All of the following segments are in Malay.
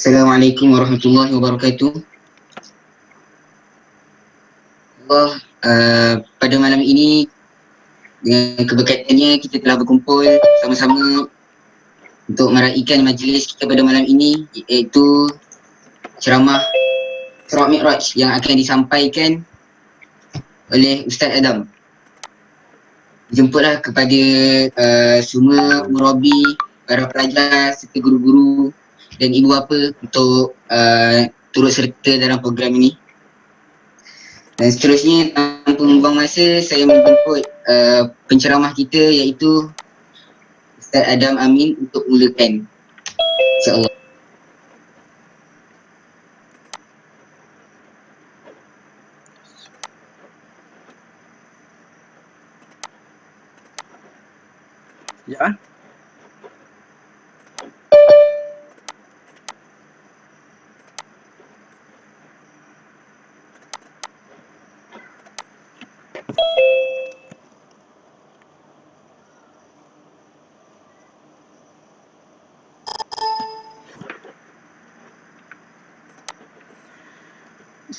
Assalamualaikum warahmatullahi wabarakatuh. Allah, pada malam ini dengan keberkatannya kita telah berkumpul sama-sama untuk meraihkan majlis kita pada malam ini, iaitu ceramah Isra Mi'raj yang akan disampaikan oleh Ustaz Adam. Jemputlah kepada semua murabi, para pelajar serta guru-guru dan ibu bapa untuk turut serta dalam program ini. Dan seterusnya, tanpa membuang masa, saya menjemput penceramah kita iaitu Ustaz Adam Amin untuk mulakan. InsyaAllah. Ya.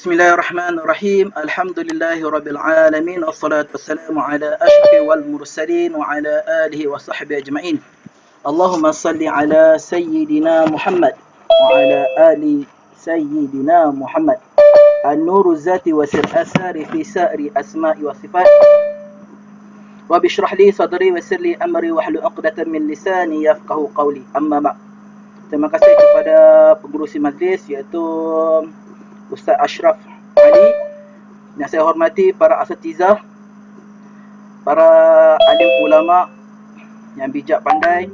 Bismillahirrahmanirrahim. Alhamdulillahirabbil alamin wassalatu wassalamu ala asyrafil mursalin wa ala alihi wa sahbihi ajmain. Allahumma salli ala sayyidina Muhammad wa ala ali sayyidina Muhammad. An-nuru zati wa sir asari fi sa'ri asma'i wa sifat. Wa bishrah li sadri wa yassir li amri wa hlul 'uqdatam min lisani yafqahu qawli. Amma ba'd. Terima kasih kepada pengurusi majlis iaitu Ustaz Ashraf Ali, yang saya hormati para asatizah, para alim ulama yang bijak pandai,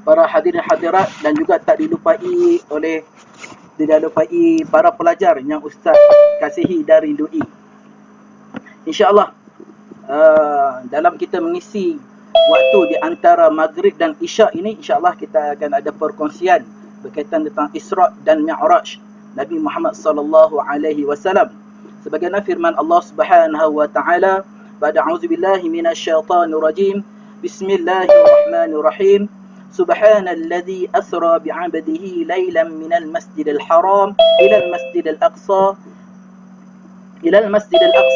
para hadirin hadirat, dan juga tidak dilupai para pelajar yang Ustaz kasihi dan rindui. InsyaAllah dalam kita mengisi waktu di antara maghrib dan isyak ini, insyaAllah kita akan ada perkongsian berkaitan tentang Isra dan Mi'raj Nabi Muhammad sallallahu alaihi wasallam. Sebagaimana firman Allah Subhanahu wa taala, "Ba'da a'udzubillahi minasyaitonir rajim. Bismillahirrahmanirrahim. Subhanalladzi asra bi'abdihi lailan minal masjidil haram ilal masjidil aqsa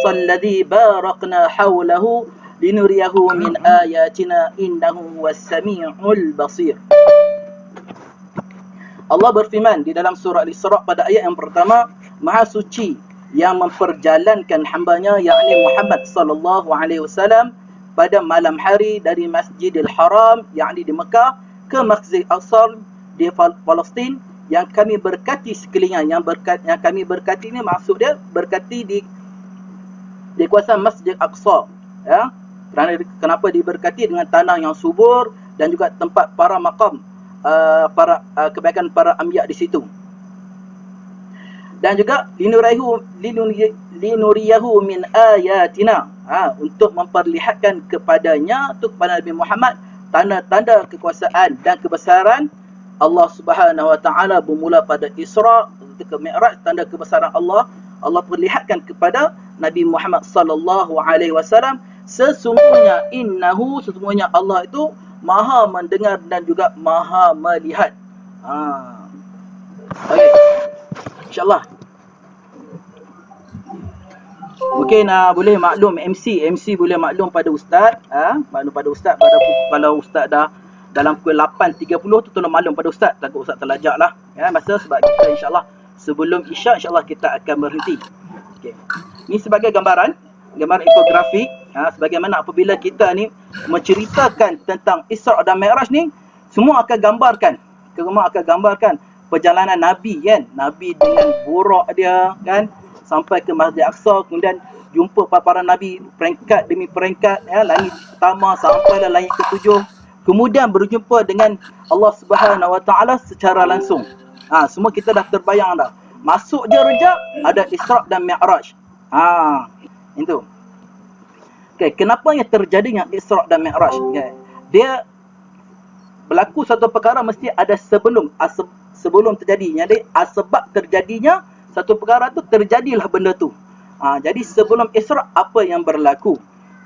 alladzi barakna hawlahu linuriyahu min ayatina innahu huwas samiul basir." Allah berfirman di dalam surah Al-Isra pada ayat yang pertama, Maha Suci yang memperjalankan hambanya yakni Muhammad sallallahu alaihi wasallam pada malam hari dari Masjidil Haram yakni di Mekah ke Masjid Al-Aqsa di Palestin yang kami berkati sekelilingnya. Yang kami berkati ini maksud dia berkati di kawasan Masjid Al-Aqsa, ya. Kenapa diberkati dengan tanah yang subur dan juga tempat para maqam kebaikan para anbiya di situ. Dan juga linuriyahu min ayatina, untuk memperlihatkan kepadanya, kepada Nabi Muhammad, tanda-tanda kekuasaan dan kebesaran Allah Subhanahu wa taala bermula pada Isra ke Mi'raj. Tanda kebesaran Allah perlihatkan kepada Nabi Muhammad sallallahu alaihi wasallam, sesungguhnya Allah itu Maha mendengar dan juga Maha melihat. Okey. InsyaAllah. Mungkin boleh maklum MC boleh maklum pada ustaz, maklum pada ustaz kalau ustaz dah dalam pukul 8.30 tu tolong maklum pada ustaz, takut ustaz terlajaklah, ya, masa sebab kita insyaAllah sebelum isyak insyaAllah kita akan berhenti. Okey. Ini sebagai gambaran infografik, sebagaimana apabila kita ni menceritakan tentang Isra dan Mi'raj ni, semua akan gambarkan perjalanan Nabi, kan, Nabi dengan burak dia, kan, sampai ke Masjid Aqsa, kemudian jumpa para Nabi peringkat demi peringkat, ya, langit pertama sampai langit ketujuh, kemudian berjumpa dengan Allah Subhanahu wa taala secara langsung. Semua kita dah terbayang dah. Masuk je rejak ada Isra dan Mi'raj. Itu. Okay, kenapa yang terjadinya Isra dan Mi'raj? Okay. Dia berlaku satu perkara mesti ada sebelum terjadinya. Jadi sebab terjadinya satu perkara tu, terjadilah benda tu. Jadi sebelum Isra apa yang berlaku?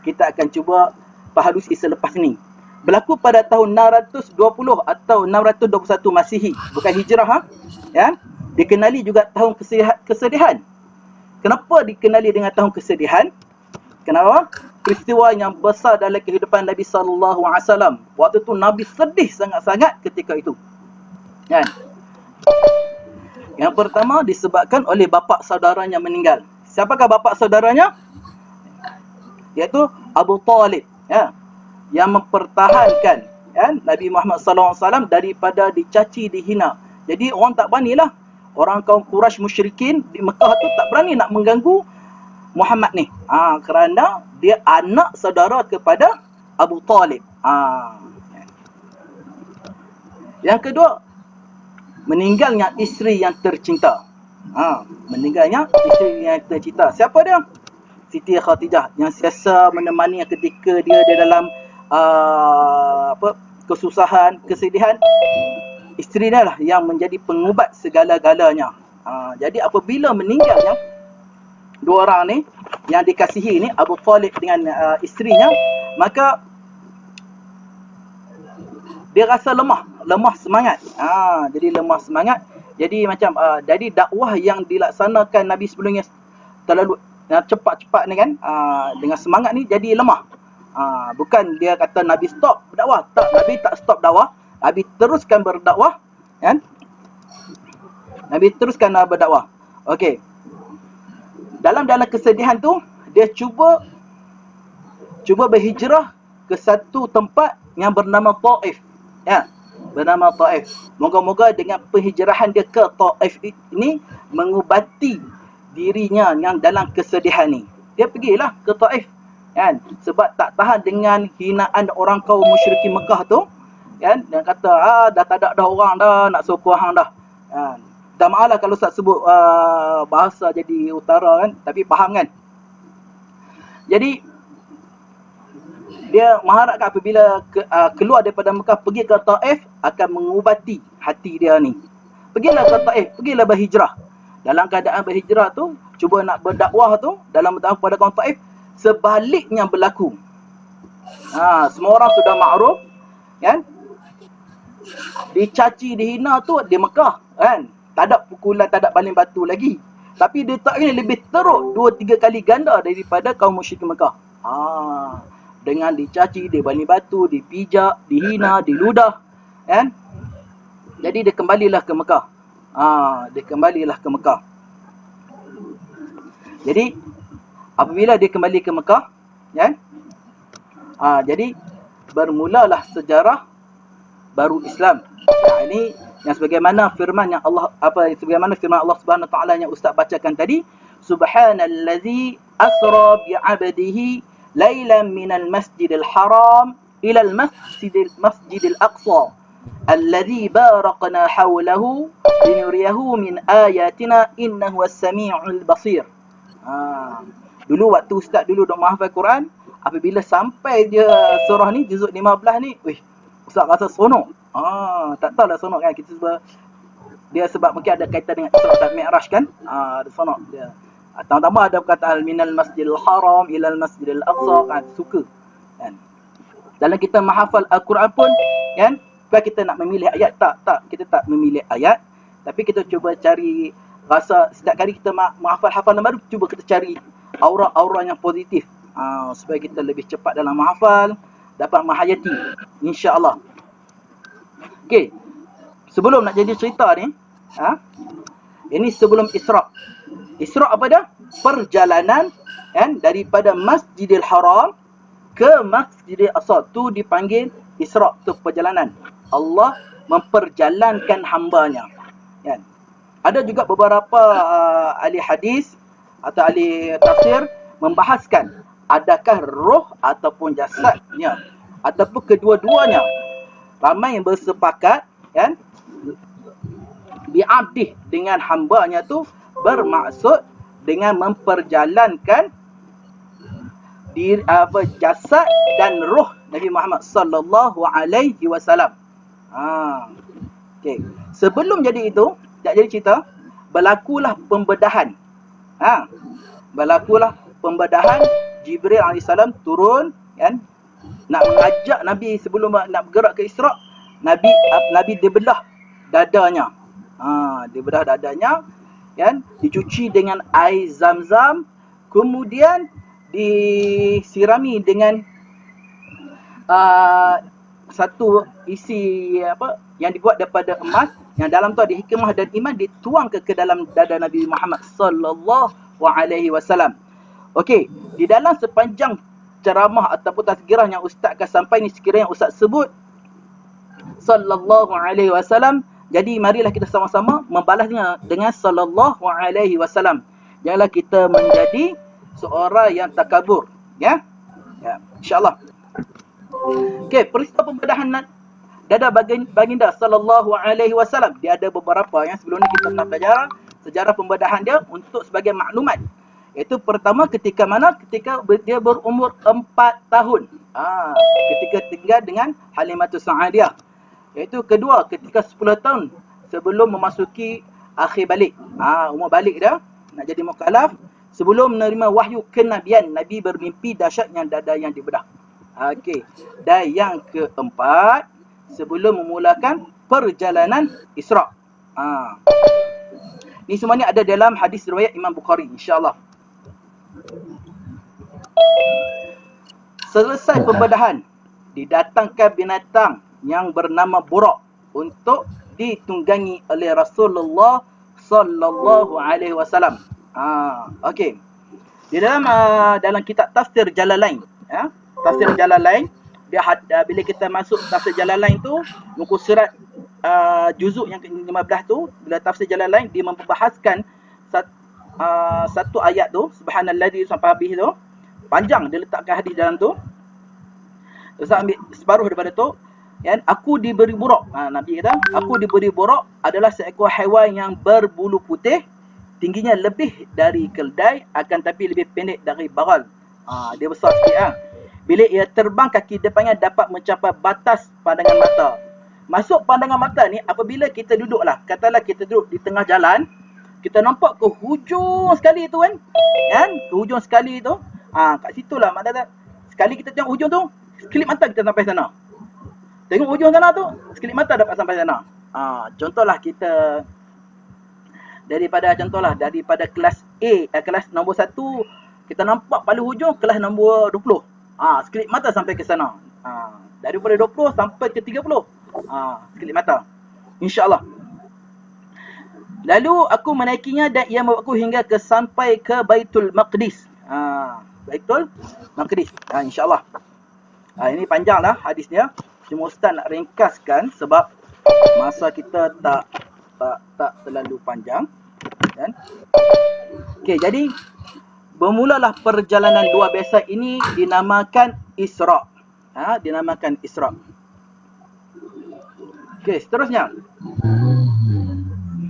Kita akan cuba pahalusi selepas ni. berlaku pada tahun 620 atau 621 Masihi, bukan hijrah ya. Dikenali juga tahun kesedihan. Kenapa dikenali dengan tahun kesedihan? Kenapa? Peristiwa yang besar dalam kehidupan Nabi sallallahu alaihi wasallam. Waktu tu Nabi sedih sangat-sangat ketika itu. Kan? Yang pertama disebabkan oleh bapa saudaranya meninggal. Siapakah bapa saudaranya? Iaitu Abu Talib, ya. Yang mempertahankan Nabi Muhammad sallallahu alaihi wasallam daripada dicaci, dihina. Jadi orang tak beranilah. Orang kaum Quraisy musyrikin di Mekah tu tak berani nak mengganggu Muhammad ni. Kerana dia anak saudara kepada Abu Talib. Yang kedua, meninggalnya isteri yang tercinta. Meninggalnya isteri yang tercinta. Siapa dia? Siti Khadijah, yang sentiasa menemani ketika dia dalam kesusahan, kesedihan. Isteri dia lah yang menjadi pengubat segala-galanya. Jadi apabila meninggalnya dua orang ni yang dikasihi ni, Abu Talib dengan isterinya, maka dia rasa lemah semangat. Jadi lemah semangat. Jadi macam jadi dakwah yang dilaksanakan Nabi sebelumnya terlalu cepat-cepat ni kan, dengan semangat ni jadi lemah. Bukan dia kata Nabi stop berdakwah, tak, Nabi tak stop dakwah, Nabi teruskan berdakwah, kan? Nabi teruskan berdakwah. Okey. Dalam kesedihan tu dia cuba berhijrah ke satu tempat yang bernama Taif. Ya, bernama Taif. Moga-moga dengan penghijrahan dia ke Taif ini mengubati dirinya yang dalam kesedihan ni. Dia pergilah ke Taif, kan? Sebab tak tahan dengan hinaan orang kaum musyrikin Mekah tu, kan? Dan kata dah tak ada dah orang dah nak sokong hang dah. Kan? Dah maaflah kalau Ustaz sebut bahasa jadi utara, kan? Tapi faham kan? Jadi dia mengharapkan apabila keluar daripada Mekah pergi ke Taif akan mengubati hati dia ni. Pergilah ke Taif, pergilah berhijrah. Dalam keadaan berhijrah tu, cuba nak berdakwah tu dalam berdakwah pada kaum Taif, sebaliknya berlaku. Semua orang sudah makruf, kan? Dicaci, dihina tu di Mekah, kan? Tak ada pukulan, tak ada baling batu lagi. Tapi dia tak ini lebih teruk 2-3 kali ganda daripada kaum musyrikin Mekah. Dengan dicaci, dibaling batu, dipijak, dihina, diludah, kan? Jadi dia kembalilah ke Mekah. Jadi apabila dia kembali ke Mekah, kan? Jadi bermulalah sejarah baru Islam. Ini yang sebagaimana firman yang Allah sebagaimana firman Allah Subhanahu Wa Taala yang Ustaz bacakan tadi, subhanallazi asra bi 'abdihi lailan minal masjidil haram ila al masjidil aqsa alladhi barakna hawlahu linuriyahu min ayatina innahu as-sami'ul basir. Dulu waktu Ustaz dulu duk menghafal Quran, apabila sampai dia surah ni juzuk 15 ni, Ustaz rasa seronok. Tak tahulah seronok kan, kita sebab mungkin ada kaitan dengan Isra dan Mi'raj kan. Ada seronok dia. Tambah-tambah ada perkataan minal masjidil haram ilal masjidil aqsa, kan, suka kan. Dalam kita menghafal Al-Quran pun, kan, bukan kita nak memilih ayat, tak kita tak memilih ayat, tapi kita cuba cari rasa setiap kali kita menghafal hafalan baru, cuba kita cari aura-aura yang positif, supaya kita lebih cepat dalam menghafal, dapat menghayati insya-Allah. Okey. Sebelum nak jadi cerita ni, ini sebelum Isra. Isra apa dia? Perjalanan, kan, daripada Masjidil Haram ke Masjidil Aqsa, tu dipanggil Isra, tu perjalanan. Allah memperjalankan hambanya, kan. Ada juga beberapa ahli hadis atau ahli tafsir membahaskan adakah roh ataupun jasadnya ataupun kedua-duanya. Ramai yang bersepakat, kan, bi'abdih dengan hambanya tu bermaksud dengan memperjalankan diri, jasad dan roh Nabi Muhammad sallallahu alaihi wasallam. Okey. Sebelum jadi itu, tak jadi cerita, berlakulah pembedahan. Berlakulah pembedahan. Jibril alaihissalam turun, kan, nak mengajak Nabi sebelum nak bergerak ke Isra', Nabi dia belah dadanya. Dia belah dadanya, kan? Dicuci dengan air Zam-Zam, kemudian disirami dengan satu isi apa yang dibuat daripada emas, yang dalam tu ada hikmah dan iman, dituang ke dalam dada Nabi Muhammad sallallahu alaihi wasallam. Okey, di dalam sepanjang ceramah ataupun tazkirah yang ustaz akan sampai ni, sekiranya ustaz sebut sallallahu alaihi wasallam, jadi marilah kita sama-sama membalasnya dengan sallallahu alaihi wasallam. Janganlah kita menjadi seorang yang takabur, ya. Ya, insya-Allah. Okey, peristiwa pembedahan dada baginda sallallahu alaihi wasallam, dia ada beberapa yang sebelum ni kita pernah belajar sejarah pembedahan dia untuk sebagai maklumat. Iaitu pertama ketika dia berumur 4 tahun. Ketika tinggal dengan Halimatus Sa'adiyah. Iaitu kedua ketika 10 tahun sebelum memasuki akhir balik. Umur balik dia nak jadi mukallaf, sebelum menerima wahyu kenabian, Nabi bermimpi dahsyat yang dada yang dibedah. Okey. Dan yang keempat, sebelum memulakan perjalanan Isra'. Ni semua ni ada dalam hadis riwayat Imam Bukhari, insya-Allah. Selesai pembedahan, didatangkan binatang yang bernama buraq untuk ditunggangi oleh Rasulullah sallallahu alaihi wasallam. Okey. Di dalam kitab Tafsir Jalalain, ya. Tafsir Jalalain, bila kita masuk Tafsir Jalalain tu, muka surat juzuk yang ke-15 tu, bila Tafsir Jalalain dia membahaskan satu ayat tu, subhanalladzi sampai habis tu, panjang dia letakkan hadis dalam tu. Ustaz ambil separuh daripada tu, kan, aku diberi buraq. Nabi kata, aku diberi buraq adalah seekor haiwan yang berbulu putih, tingginya lebih dari keldai, akan tapi lebih pendek dari baral. Dia besar sikit. Bila ia terbang, kaki depannya dapat mencapai batas pandangan mata. Masuk pandangan mata ni apabila kita duduklah, katalah kita duduk di tengah jalan, kita nampak ke hujung sekali tu, kan? Ke hujung sekali tu. Kat situlah maknanya sekali kita tengok hujung tu, sekelip mata kita sampai sana. Tengok hujung sana tu, sekelip mata dapat sampai sana. Contohlah kita daripada kelas A, kelas nombor 1, kita nampak paling hujung kelas nombor 20. Sekelip mata sampai ke sana. Daripada 20 sampai ke 30. Sekelip mata. Insya-Allah. Lalu aku menaikinya dan ia membawaku hingga sampai ke Baitul Maqdis. Baitul Maqdis. Insya-Allah. Ini panjanglah hadisnya. Cuma ustaz nak ringkaskan sebab masa kita tak terlalu panjang, kan? Okey, jadi bermulalah perjalanan luar biasa ini, dinamakan Isra'. Dinamakan Isra'. Okey, seterusnya.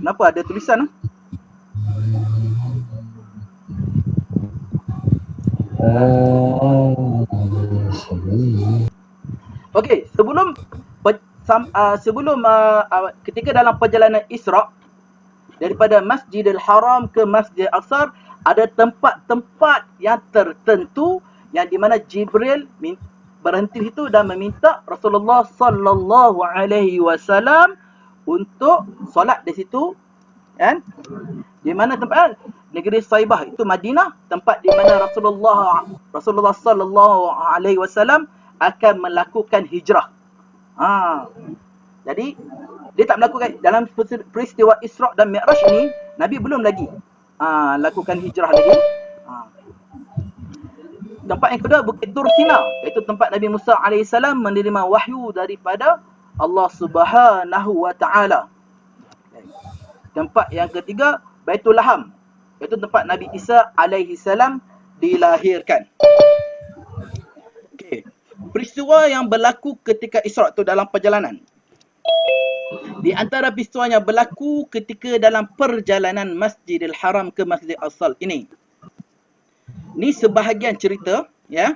Kenapa ada tulisan? Okey, sebelum ketika dalam perjalanan Isra' daripada Masjidil Haram ke Masjidil Aqsa, ada tempat-tempat yang tertentu yang di mana Jibril berhenti situ dan meminta Rasulullah sallallahu alaihi wasallam untuk solat di situ, kan? Di mana tempat negeri Saibah itu Madinah, tempat di mana Rasulullah sallallahu alaihi wasallam akan melakukan hijrah. Jadi dia tak melakukan dalam peristiwa Isra' dan Mi'raj ini, Nabi belum lagi lakukan hijrah lagi. Tempat yang kedua Bukit Tur Sina, iaitu tempat Nabi Musa alaihissalam menerima wahyu daripada Allah Subhanahu wa taala. Tempat yang ketiga Baitul Laham, iaitu tempat Nabi Isa alaihissalam dilahirkan. Okey, peristiwa yang berlaku ketika Isra' tu dalam perjalanan. Di antara peristiwa yang berlaku ketika dalam perjalanan Masjidil Haram ke Masjidil Aqsa ini. Ni sebahagian cerita, ya.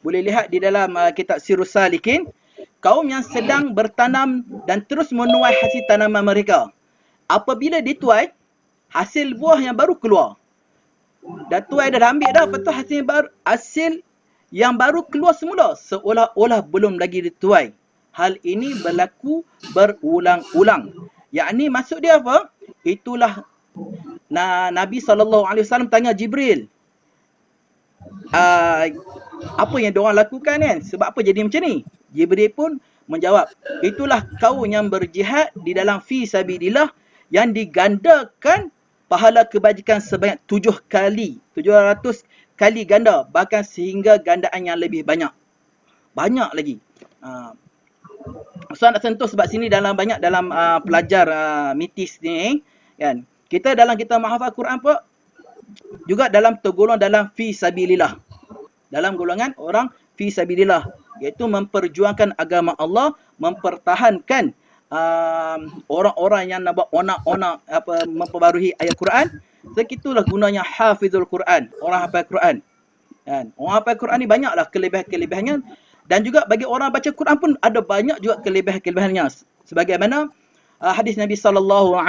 Boleh lihat di dalam kitab Sirrus Salikin, kaum yang sedang bertanam dan terus menuai hasil tanaman mereka. Apabila dituai, hasil buah yang baru keluar. Dah tuai dah ambil dah, lepas tu hasil yang baru keluar semula seolah-olah belum lagi dituai. Hal ini berlaku berulang-ulang. Yakni maksud dia apa? Itulah Nabi SAW tanya Jibril, apa yang diorang lakukan kan? Sebab apa jadi macam ni? Jibril pun menjawab, itulah kau yang berjihad di dalam fi sabilillah yang digandakan pahala kebajikan sebanyak 7 kali, 700 kali ganda, bahkan sehingga gandaan yang lebih banyak. Banyak lagi. So nak sentuh sebab sini banyak dalam pelajar mitis ni kan. Kita dalam kita menghafal Quran pun juga dalam tergolong dalam fi sabilillah. Dalam golongan orang fi sabilillah, iaitu memperjuangkan agama Allah, mempertahankan orang-orang yang nak buat onak-onak memperbarui ayat Quran. Sekitulah gunanya hafizul Quran, orang hafal Quran. Kan? Orang hafal Quran ni banyaklah kelebihan-kelebihannya, dan juga bagi orang baca Quran pun ada banyak juga kelebihan-kelebihannya. Sebagaimana hadis Nabi SAW,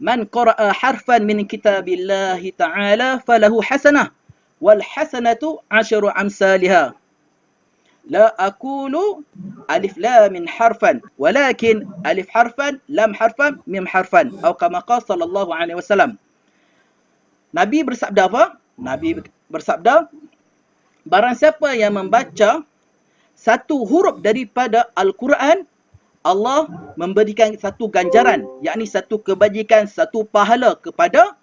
man qara'a harfan min kitabillahi ta'ala falahu hasanah wal hasanatu 'asyru amsalha. La aqulu alif lam min harfan walakin alif harfan lam harfan mim harfan atau kama qala sallallahu alaihi wasallam. Nabi bersabda apa? Nabi bersabda, barang siapa yang membaca satu huruf daripada Al-Quran, Allah memberikan satu ganjaran, yakni satu kebajikan, satu pahala kepada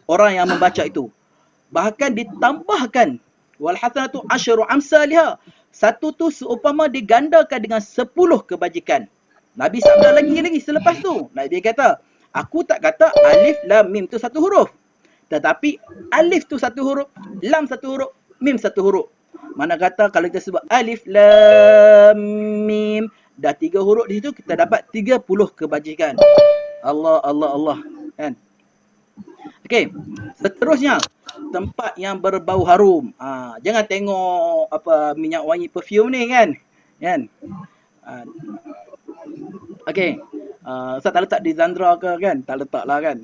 orang yang membaca itu. Bahkan ditambahkan, wal hasanatu asyru amsalha, satu tu seumpama digandakan dengan 10 kebajikan. Nabi sabda lagi selepas tu. Nabi kata, aku tak kata alif lam mim tu satu huruf, tetapi alif tu satu huruf, lam satu huruf, mim satu huruf. Mana kata kalau kita sebut alif lam mim, dah 3 huruf di situ, kita dapat 30 kebajikan. Allah Allah Allah, kan? Okey, seterusnya tempat yang berbau harum. Jangan tengok minyak wangi perfume ni kan. Okey. Ustaz tak letak di Zandra ke kan? Tak letaklah kan.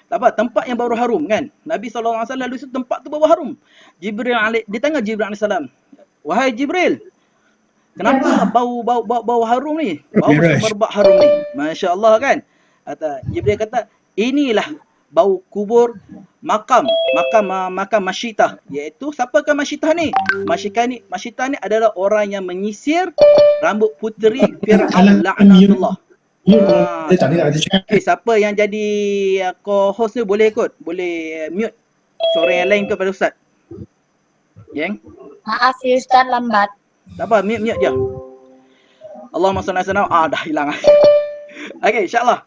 Tak apa, tempat yang bau harum kan. Nabi SAW lalu itu tempat tu bau harum. Dia tanya Jibril AS, wahai Jibril, kenapa bau harum ni? Bau merbak harum ni. Masya-Allah kan. Jibril kata, inilah bau kubur makam Masyitah. Iaitu siapakah Masyitah ni? Masyitah ni adalah orang yang menyisir rambut puteri Fir'aun laknatullah. Okay, siapa yang jadi co-host ni boleh mute suara yang lain kepada Ustaz. Yang? Maaf ya Ustaz, lambat. Tak apa, mute je. Allahumma salli ala sayyidina. Dah hilang. Okey, insya-Allah.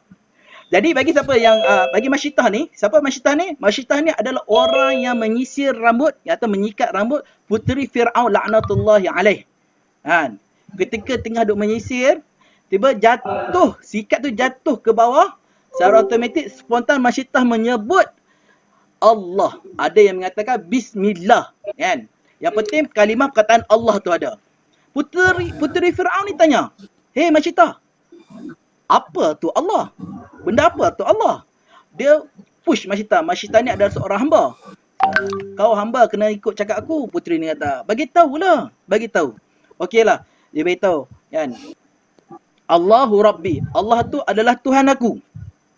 Jadi bagi siapa yang bagi Masyitah ni, siapa Masyitah ni? Masyitah ni adalah orang yang menyisir rambut atau menyikat rambut puteri Fir'aun laknatullahi alaih. Kan? Ketika tengah duk menyisir, tiba jatuh, sikat tu jatuh ke bawah, secara automatik spontan Masyitah menyebut Allah. Ada yang mengatakan bismillah, kan? Yang penting kalimah perkataan Allah tu ada. Puteri Fir'aun ni tanya, "Hei Masyitah, apa tu Allah? Benda apa tu Allah?" Dia push Masyitah. Masyitah ni adalah seorang hamba. Kau hamba kena ikut cakap aku. Puteri ni kata, bagi tahulah, bagi tahu. Okeylah, dia beritahu, kan? Allahu Rabbi. Allah tu adalah Tuhan aku.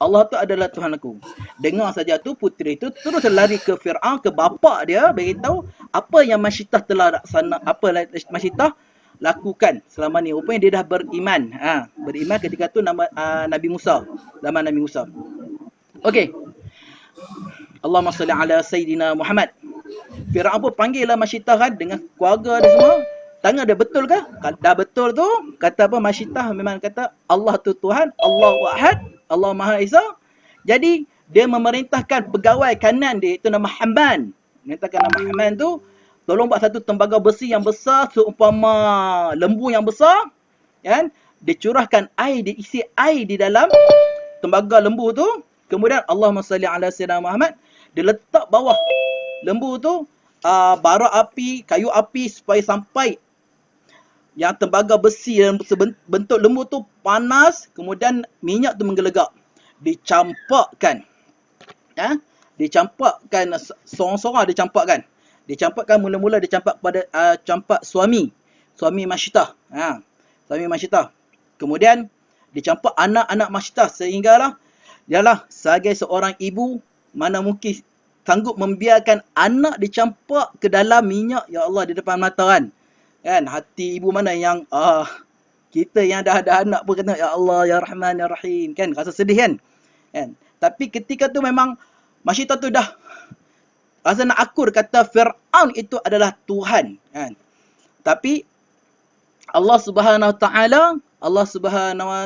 Allah tu adalah Tuhan aku. Dengar saja tu, puteri tu terus lari ke Fir'aun, ke bapa dia, beritahu apa yang Masyitah telah laksana, apa Masyitah lakukan selama ni. Rupanya dia dah beriman. Beriman ketika tu nama Nabi Musa. Zaman Nabi Musa. Okey. Allahumma salli ala Sayyidina Muhammad. Fir'aun pun panggil lah Masyitah kan, dengan keluarga dia semua. Tanya dia betul ke? Dah betul tu, kata apa Masyitah memang kata Allah tu Tuhan, Allahu Ahad, Allah Maha Esa. Jadi dia memerintahkan pegawai kanan dia, itu nama Haman. Memerintahkan nama Haman tu, tolong buat satu tembaga besi yang besar seumpama lembu yang besar, kan? Dicurahkan air, diisi air di dalam tembaga lembu tu. Kemudian Allahumma salli ala sayyidina Muhammad, dia letak bawah lembu tu bara api, kayu api supaya sampai yang tembaga besi yang bentuk lembu tu panas, kemudian minyak tu menggelegak. Dicampakkan. Dicampakkan, sorang-sorang dicampakkan. Dicampakkan mula-mula dicampak pada campak suami Masyidah. Suami Masyidah. Kemudian dicampak anak-anak Masyidah sehinggalah ialah sebagai seorang ibu mana mungkin sanggup membiarkan anak dicampak ke dalam minyak, ya Allah, di depan mata kan. Hati ibu mana yang kita yang dah ada anak pun kata ya Allah ya Rahman ya Rahim kan, rasa sedih kan. Tapi ketika tu memang Masyidah tu dah rasa nak akur kata Fir'aun itu adalah Tuhan kan. Tapi Allah Subhanahu Wa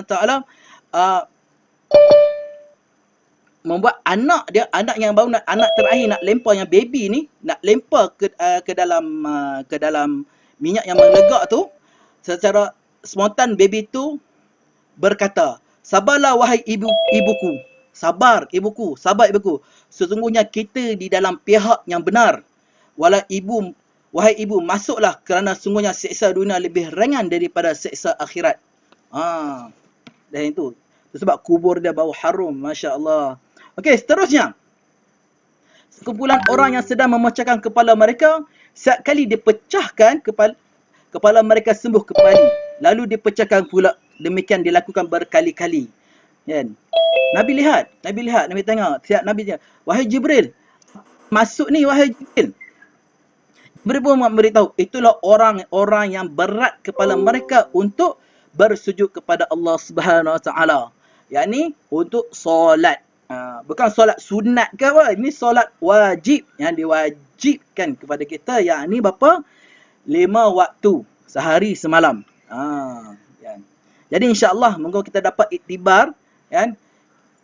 Taala membuat anak yang baru anak terakhir nak lempar yang baby ni, nak lempar ke dalam minyak yang melegak tu, secara spontan baby tu berkata, sabarlah wahai ibuku, sabar ibuku, sesungguhnya kita di dalam pihak yang benar. Wahai ibu, masuklah kerana sungguhnya seksa dunia lebih ringan daripada seksa akhirat. Dan itu sebab kubur dia bau harum, masya-Allah. Okey, seterusnya. Sekumpulan orang yang sedang memecahkan kepala mereka, setiap kali dipecahkan kepala mereka sembuh kembali. Lalu dipecahkan pula. Demikian dilakukan berkali-kali. Kan? Nabi lihat, Nabi tengok. Siap Nabi dia, wahai Jibril, masuk ni wahai Jibril. Jibril pun memberitahu, itulah orang-orang yang berat kepala mereka untuk bersujud kepada Allah Subhanahu Wa Taala. Yakni untuk solat. Bukan solat sunat ke apa, ini solat wajib yang diwajibkan kepada kita, yakni berapa? 5 waktu sehari semalam. Jadi insya-Allah moga kita dapat iktibar kan.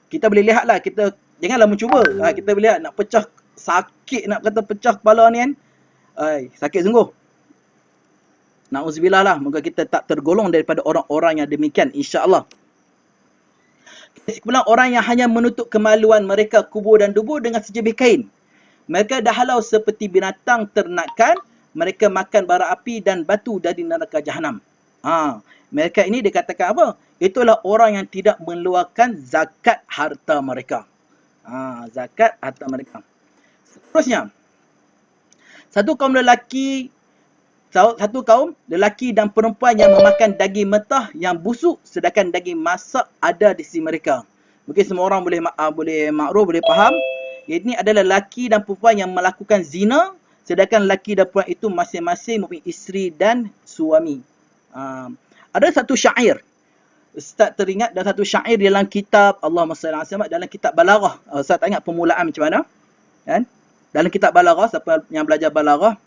Kita boleh lihatlah, kita janganlah mencuba. Kita boleh lihat nak pecah sakit, nak kata pecah kepala ni kan. Sakit sungguh. Nauzubillah lah, moga kita tak tergolong daripada orang-orang yang demikian insya-Allah. Sekumpulan orang yang hanya menutup kemaluan mereka kubur dan dubur dengan sejepit kain. Mereka dah halau seperti binatang ternakan, mereka makan bara api dan batu dari neraka jahanam. Mereka ini dikatakan apa? Itulah orang yang tidak mengeluarkan zakat harta mereka. Zakat harta mereka. Seterusnya, satu kaum lelaki dan perempuan yang memakan daging mentah yang busuk sedangkan daging masak ada di sisi mereka. Mungkin semua orang boleh makruf, boleh faham. Ini adalah lelaki dan perempuan yang melakukan zina, sedangkan lelaki dan perempuan itu masing-masing mempunyai isteri dan suami. Ada satu syair. Ustaz teringat ada satu syair dalam kitab Allahumma salli ala Muhammad, dalam kitab Balaghah. Ustaz tak ingat permulaan macam mana. Kan? Dalam kitab Balaghah, siapa yang belajar Balaghah,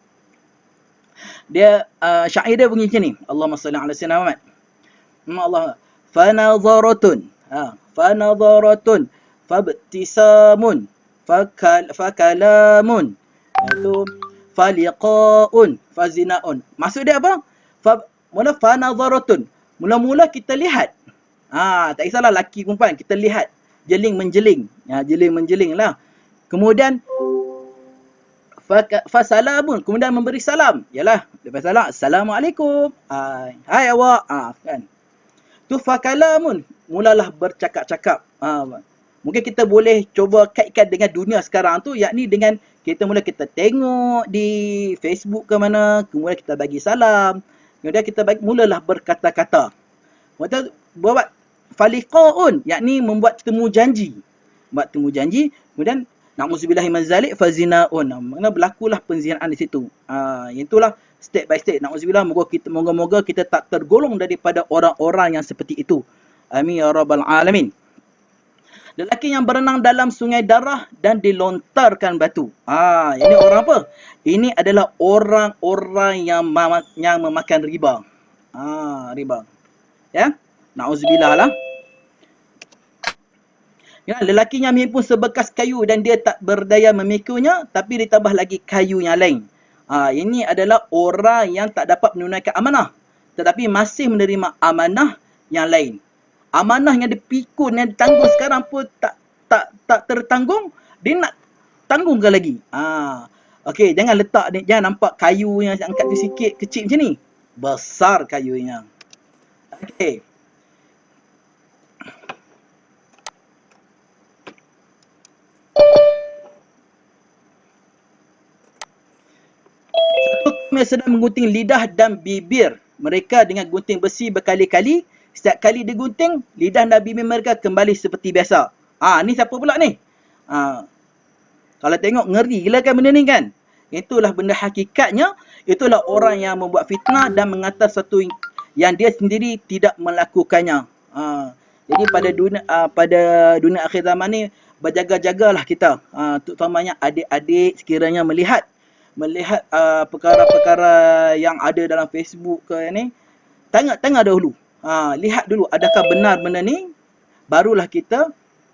dia syair dia bunyi macam ni. Allahumma salli ala sayyidina Muhammad. Allah fanadharatun fabtisamun fakalamun itu faliqaun fazinaun. Maksud dia apa? Mula fanadharatun, mula-mula kita lihat. Tak kisahlah laki perempuan, kita lihat jeling menjeling. Jeling menjeling lah. Kemudian fasalamun, kemudian memberi salam. Yalah, lepas salam, assalamualaikum. Hai awak. Kan. Tu fakalamun, mulalah bercakap-cakap. Mungkin kita boleh cuba kaitkan dengan dunia sekarang tu, yakni dengan kita tengok di Facebook ke mana, kemudian kita bagi salam, kemudian kita mulalah berkata-kata. Kemudian buat faliqaun, yakni membuat temu janji. Kemudian na'udzubillahi min zalik fazinaun. Maknanya berlakulah penzinaan di situ. Itulah step by step. Na'udzubillah, moga-moga kita tak tergolong daripada orang-orang yang seperti itu. Amin ya rabbal alamin. Lelaki yang berenang dalam sungai darah dan dilontarkan batu. Ini orang apa? Ini adalah orang-orang yang memakan riba. Riba. Ya? Na'udzubillah lah. Ya, lelakinya menghimpun sebekas kayu dan dia tak berdaya memikunya, tapi ditambah lagi kayu yang lain. Ini adalah orang yang tak dapat menunaikan amanah, tetapi masih menerima amanah yang lain. Amanah yang dipikul, yang ditanggung sekarang pun tak tertanggung, dia nak tanggungkan lagi. Okey, jangan letak ni, jangan nampak kayu yang angkat tu sikit, kecil macam ni. Besar kayunya. Okey. yang sedang menggunting lidah dan bibir mereka dengan gunting besi berkali-kali. Setiap kali dia gunting, lidah dan bibir mereka kembali seperti biasa. Ni siapa pula ni? Kalau tengok ngeri gila kan benda ni kan. Itulah benda hakikatnya. Itulah orang yang membuat fitnah dan mengata satu yang dia sendiri tidak melakukannya. Jadi pada dunia akhir zaman ni, berjaga-jagalah kita. Terutamanya adik-adik sekiranya melihat perkara-perkara yang ada dalam Facebook ke ni, tengok dahulu. Lihat dulu adakah benar benda ni, barulah kita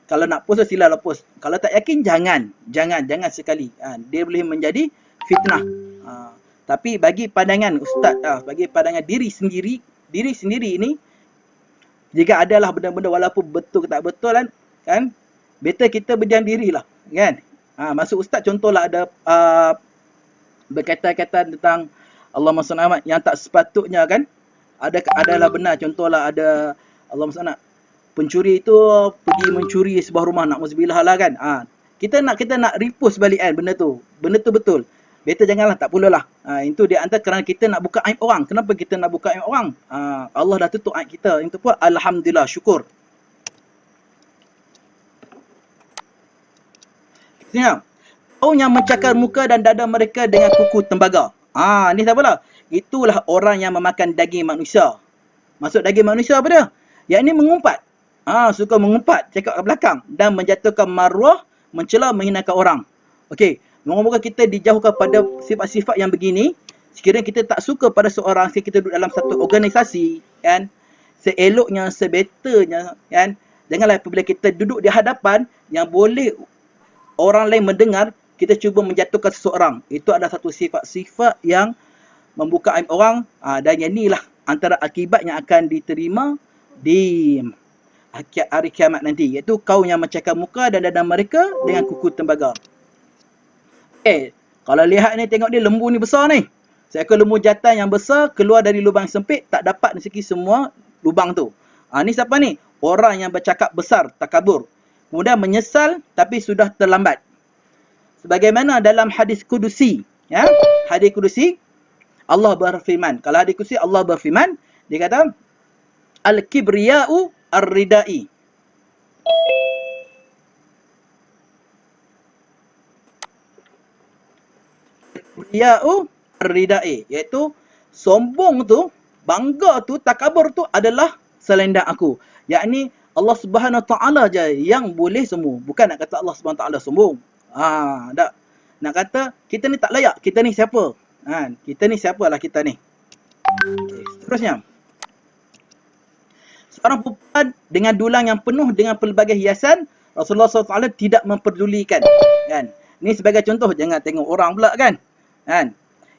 kalau nak post silalah post. Kalau tak yakin jangan sekali. Dia boleh menjadi fitnah. Tapi bagi pandangan ustaz, bagi pandangan diri sendiri ini, jika adalah benda-benda walaupun betul ke tak betul kan, better kita berdiam dirilah kan. Maksud ustaz contohlah ada berkaitan tentang Allahumma salli Muhammad yang tak sepatutnya kan, adalah benar. Contohlah ada Allahumma salli pencuri itu pergi mencuri sebuah rumah, na'udzubillah lah kan. Kita nak repost balik kan benda tu betul. Better janganlah, tak perlulah. Itu dia antara kerana kita nak buka aib orang. Kenapa kita nak buka aib orang? Allah dah tutup aib kita. Itu pun alhamdulillah, syukur. Tengok. Kau yang mencakar muka dan dada mereka dengan kuku tembaga. Ni siapa lah? Itulah orang yang memakan daging manusia. Maksud daging manusia apa dia? Yang ini mengumpat. Suka mengumpat, cakap ke belakang dan menjatuhkan maruah, mencela, menghinakan orang. Okey, moga-moga kita dijauhkan pada sifat-sifat yang begini. Sekiranya kita tak suka pada seorang, kita duduk dalam satu organisasi kan, seeloknya, sebetulnya kan, janganlah apabila kita duduk di hadapan yang boleh orang lain mendengar, kita cuba menjatuhkan seseorang. Itu adalah satu sifat-sifat yang membuka aib orang. Dan yang inilah antara akibat yang akan diterima di hari kiamat nanti, iaitu kaum yang mencakar muka dan dada mereka dengan kuku tembaga. Kalau lihat ni, tengok dia, lembu ni besar ni. Seekor lembu jantan yang besar keluar dari lubang sempit, tak dapat rezeki semua lubang tu. Ni siapa ni? Orang yang bercakap besar, takabur. Kemudian menyesal tapi sudah terlambat. Sebagaimana dalam hadis kudusi, ya, hadis kudusi Allah berfirman. Kalau hadis kudusi Allah berfirman, dia kata al-kibriya'u ar-ridai. Al-kibriya'u ar-ridai, iaitu sombong tu, bangga tu, takabur tu adalah selendang aku. Yakni Allah Subhanahu Wa Taala je yang boleh semua. Bukan nak kata Allah Subhanahu Wa Taala sombong. Tak. Nak kata kita ni tak layak. Kita ni siapa? Kita ni siapalah kita ni. Okay, seterusnya. Seorang perempuan dengan dulang yang penuh dengan pelbagai hiasan, Rasulullah SAW tidak memperdulikan. Kan? Ni sebagai contoh, jangan tengok orang pula kan.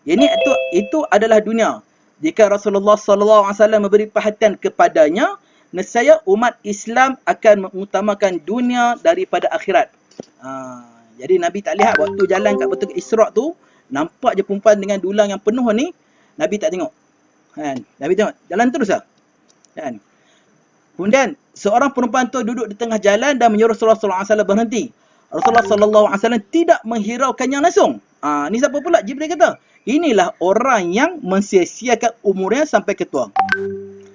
Ini itu adalah dunia. Jika Rasulullah SAW memberi perhatian kepadanya, nescaya umat Islam akan mengutamakan dunia daripada akhirat. Jadi Nabi tak lihat waktu jalan kat Baitul Isra' tu, nampak je perempuan dengan dulang yang penuh ni, Nabi tak tengok. Nabi tengok, jalan terus lah. Kemudian seorang perempuan tu duduk di tengah jalan dan menyuruh Rasulullah SAW berhenti. Rasulullah SAW tidak menghiraukannya langsung. Ni siapa pula? Jibril kata, inilah orang yang mensia-siakan umurnya sampai ke tua.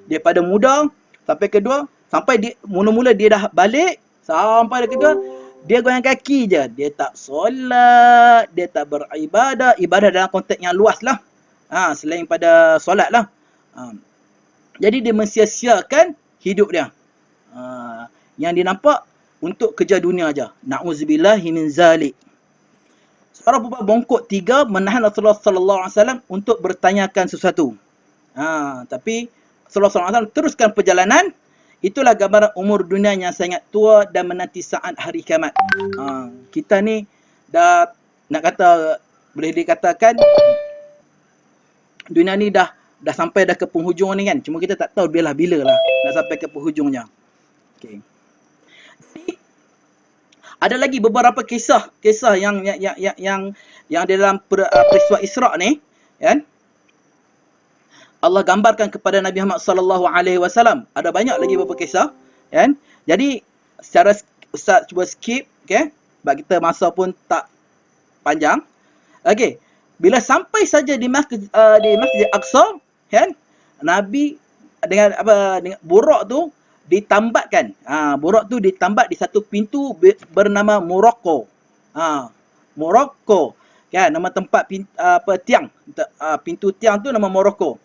Daripada muda sampai kedua, sampai dia mula-mula dia dah balik, sampai dia kedua, dia goyang kaki je. Dia tak solat, dia tak beribadah. Ibadah dalam konteks yang luas lah. Selain pada solat lah. Jadi dia mensia-siakan hidup dia. Yang dia nampak untuk kerja dunia aja. Na'udzubillahi min zalik. Seorang perempuan bongkok 3 menahan Rasulullah SAW untuk bertanyakan sesuatu. Tapi Rasulullah SAW teruskan perjalanan. Itulah gambaran umur dunia yang sangat tua dan menanti saat hari kiamat. Kita ni dah nak kata, boleh dikatakan dunia ni dah sampai dah ke penghujung ni kan. Cuma kita tak tahu bila lah nak sampai ke penghujungnya. Okay. Jadi, ada lagi beberapa kisah yang dalam peristiwa Isra' ni, kan? Allah gambarkan kepada Nabi Muhammad sallallahu alaihi wasallam. Ada banyak lagi beberapa kisah, kan? Jadi secara Ustaz cuba skip, okey? Sebab kita masa pun tak panjang. Okey. Bila sampai saja di Masjid Aqsa, kan? Nabi dengan burak tu ditambatkan. Burak tu ditambat di satu pintu bernama Morocco. Morocco. Kan, nama tempat tiang. Pintu tiang tu nama Morocco.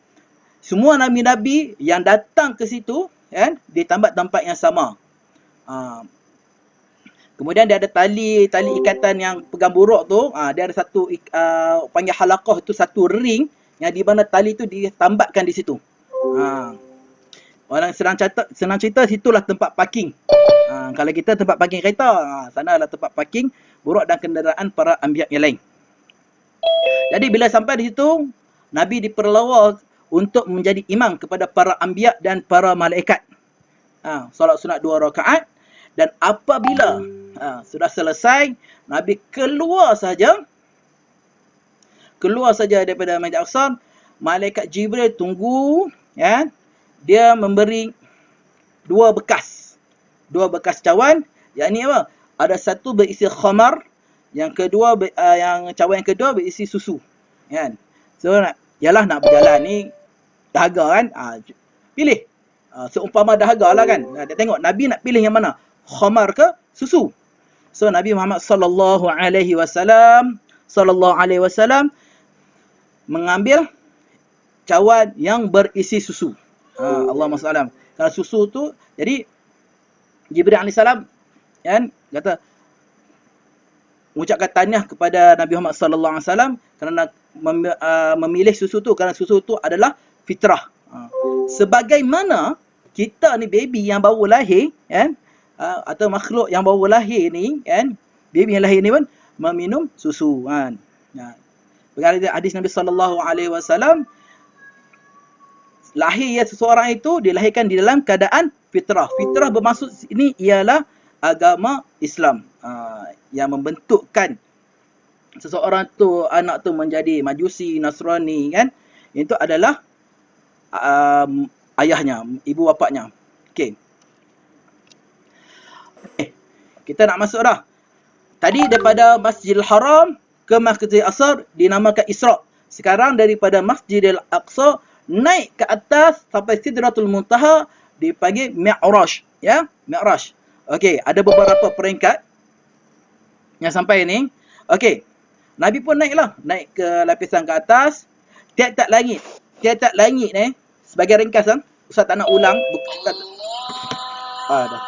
Semua nabi-nabi yang datang ke situ, kan, ditambat tempat yang sama. Kemudian dia ada tali ikatan yang pegang buruk tu, dia ada satu panggil halaqah, itu satu ring yang di mana tali tu ditambatkan di situ. Orang senang cerita situlah tempat parking. Kalau kita tempat parking kereta, sana adalah tempat parking buruk dan kenderaan para anbiya yang lain. Jadi bila sampai di situ, Nabi diperlawa untuk menjadi imam kepada para anbiya dan para malaikat. Solat sunat 2 rakaat. Dan apabila sudah selesai, Nabi keluar saja daripada Masjid Aqsa, malaikat Jibril tunggu, ya. Dia memberi dua bekas cawan, yakni apa? Ada satu berisi khamar, yang kedua yang cawan yang kedua berisi susu, kan. So nak berjalan ni dahaga, kan. Pilih seumpama dahaga lah, kan. Dia tengok Nabi nak pilih yang mana, khamar ke susu. So Nabi Muhammad sallallahu alaihi wasallam mengambil cawan yang berisi susu. Allahumma sallam. Kalau susu tu, jadi Jibril alaihissalam, kan, kata mengucapkan tahniah kepada Nabi Muhammad sallallahu alaihi wasallam kerana memilih susu tu, kerana susu tu adalah fitrah. Sebagaimana kita ni baby yang baru lahir, kan, atau makhluk yang baru lahir ni, kan, baby yang lahir ni pun meminum susu, kan. Berkali hadis Nabi sallallahu alaihi wasallam, lahir seseorang itu dilahirkan di dalam keadaan fitrah. Fitrah bermaksud ini ialah agama Islam, yang membentukkan seseorang tu, anak tu menjadi Majusi, Nasrani, kan. Itu adalah ayahnya, ibu bapaknya. Okey. Kita nak masuk dah. Tadi daripada Masjidil Haram ke Masjidil Aqsa dinamakan Isra'. Sekarang daripada Masjidil Aqsa naik ke atas sampai Sidratul Muntaha dipanggil Mi'raj, ya, Mi'raj. Okey, ada beberapa peringkat yang sampai ni. Okey. Nabi pun naik ke lapisan ke atas. Tiap-tiap langit ni, sebagai ringkasan, Ustaz tak nak ulang. Dah.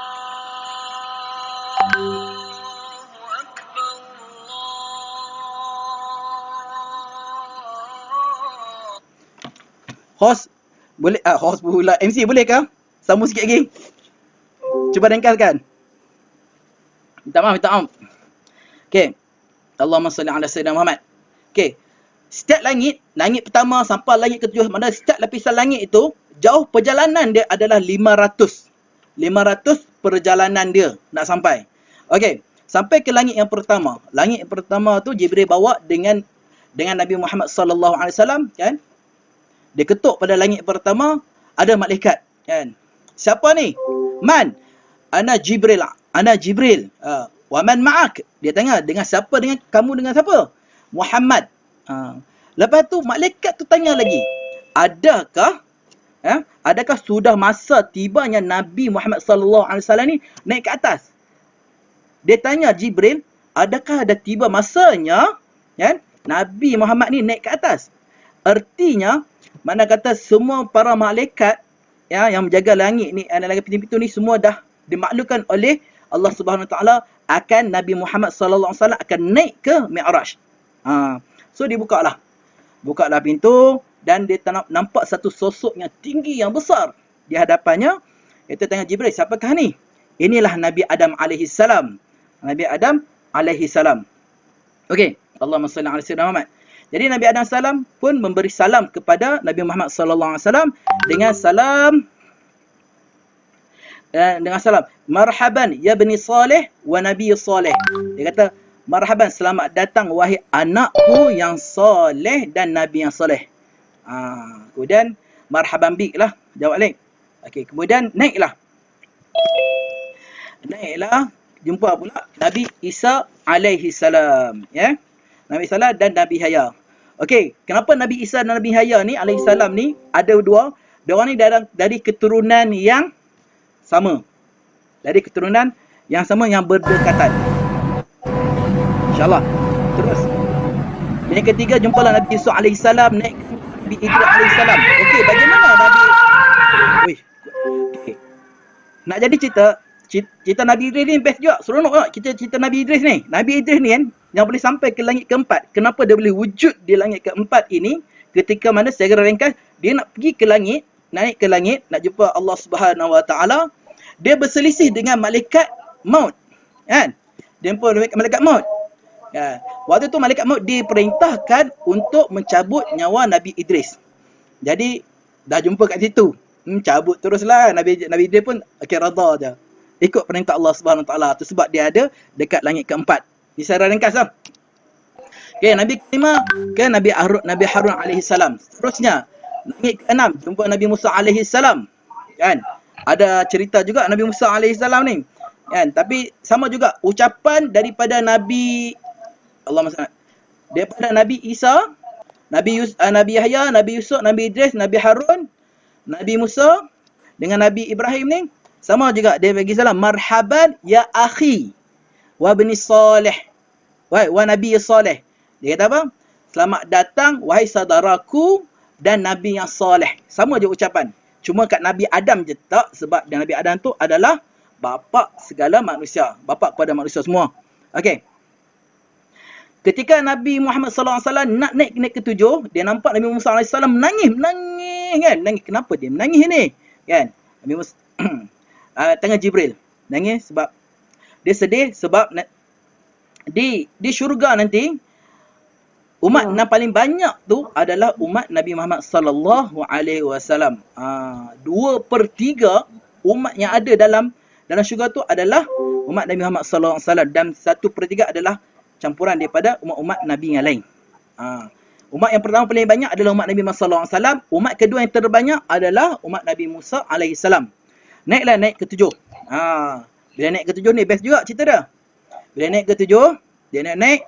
Host boleh, host pula, MC boleh ke? Sambung sikit lagi. Cuba ringkaskan. Minta maaf. Okey. Allahumma salli ala sayyidina Muhammad. Okey. Setiap langit pertama sampai langit ketujuh, mana setiap lapisan langit itu, jauh perjalanan dia adalah 500 perjalanan dia nak sampai. Okey. Sampai ke langit yang pertama. Langit yang pertama tu Jibril bawa dengan Nabi Muhammad sallallahu alaihi wasallam, kan? Dia ketuk pada langit pertama, ada malaikat, kan. Siapa ni? Man? Ana Jibril. Wa man ma'ak? Dia tanya, dengan siapa? Dengan kamu, dengan siapa? Muhammad. Lepas tu malaikat tu tanya lagi, adakah sudah masa tibanya Nabi Muhammad sallallahu alaihi wasallam ni naik ke atas? Dia tanya Jibril, adakah ada tiba masanya, kan, Nabi Muhammad ni naik ke atas? Artinya, mana kata semua para malaikat, ya, yang menjaga langit ni, langit pintu-pintu ni semua dah dimaklumkan oleh Allah Subhanahu Wa Taala akan Nabi Muhammad sallallahu alaihi wasallam akan naik ke Mi'raj. So dibukalah pintu dan dia nampak satu sosok yang tinggi, yang besar di hadapannya. Itu tanya Jibril, siapakah ni? Inilah Nabi Adam alaihi salam. Okey, Allahumma salli ala sayyidina Muhammad. Jadi Nabi Adam salam pun memberi salam kepada Nabi Muhammad sallallahu alaihi wasallam dengan salam marhaban ya bani salih wa nabiy salih. Dia kata, marhaban, selamat datang wahai anakku yang soleh dan nabi yang soleh. Kemudian marhaban bik lah, jawab lain. Okey, kemudian naiklah jumpa pula Nabi Isa alaihi salam, ya. Nabi Salam dan Nabi Yahya. Okey, kenapa Nabi Isa dan Nabi Yahya ni alaihissalam ni ada dua? Diorang ni dari keturunan yang sama. Dari keturunan yang sama yang berdekatan. InsyaAllah. Terus. Yang ketiga, jumpalah Nabi Yusuf alaihissalam naik Nabi Idris alaihissalam. Okey, bagaimana Nabi... Wih. Okay. Nak jadi cerita Nabi Idris ni best juga. Seronok tak cerita Nabi Idris ni. Nabi Idris ni kan, yang boleh sampai ke langit keempat. Kenapa dia boleh wujud di langit keempat ini? Ketika mana secara ringkas, dia nak pergi ke langit, naik ke langit, nak jumpa Allah Subhanahu Wa Taala. Dia berselisih dengan malaikat maut. Kan? Dia jumpa malaikat maut. Ya. Waktu tu malaikat maut diperintahkan untuk mencabut nyawa Nabi Idris. Jadi, dah jumpa kat situ. Cabut teruslah. Nabi Idris pun redha je. Ikut perintah Allah Subhanahu Wa Taala. Tu sebab dia ada dekat langit keempat. Ini secara ringkas lah. Okay, Nabi kelima ke Nabi Harun alaihissalam. Seterusnya, langit keenam jumpa Nabi Musa alaihissalam. Kan? Ada cerita juga Nabi Musa alaihissalam ni. Kan? Tapi sama juga ucapan daripada Nabi daripada Nabi Isa, Nabi Yahya, Nabi Yusuf, Nabi Idris, Nabi Harun, Nabi Musa dengan Nabi Ibrahim ni sama juga. Dia bagi salam, marhaban ya akhi wa bani salih wa nabi salih. Dia kata apa? Selamat datang wahai saudaraku dan nabi yang soleh. Sama je ucapan. Cuma kat Nabi Adam je tak, sebab Nabi Adam tu adalah bapa segala manusia, bapa kepada manusia semua. Okey. Ketika Nabi Muhammad sallallahu alaihi wasallam nak naik ke tujuh, dia nampak Nabi Musa alaihi salam menangis kan. Nangis. Kenapa dia menangis ni? Kan? Nabi Musa tengah Jibril. Nangis sebab dia sedih sebab di syurga nanti umat yang paling banyak tu adalah umat Nabi Muhammad sallallahu alaihi wasallam. 2/3 umat yang ada dalam syurga tu adalah umat Nabi Muhammad sallallahu alaihi wasallam, dan 1/3 adalah campuran daripada umat-umat Nabi yang lain. Umat yang pertama paling banyak adalah umat Nabi Muhammad sallallahu alaihi wasallam. Umat kedua yang terbanyak adalah umat Nabi Musa alaihi salam. Naik ke 7. Bila naik ke 7 ni best juga cerita dia. Bila naik ke 7, dia naik.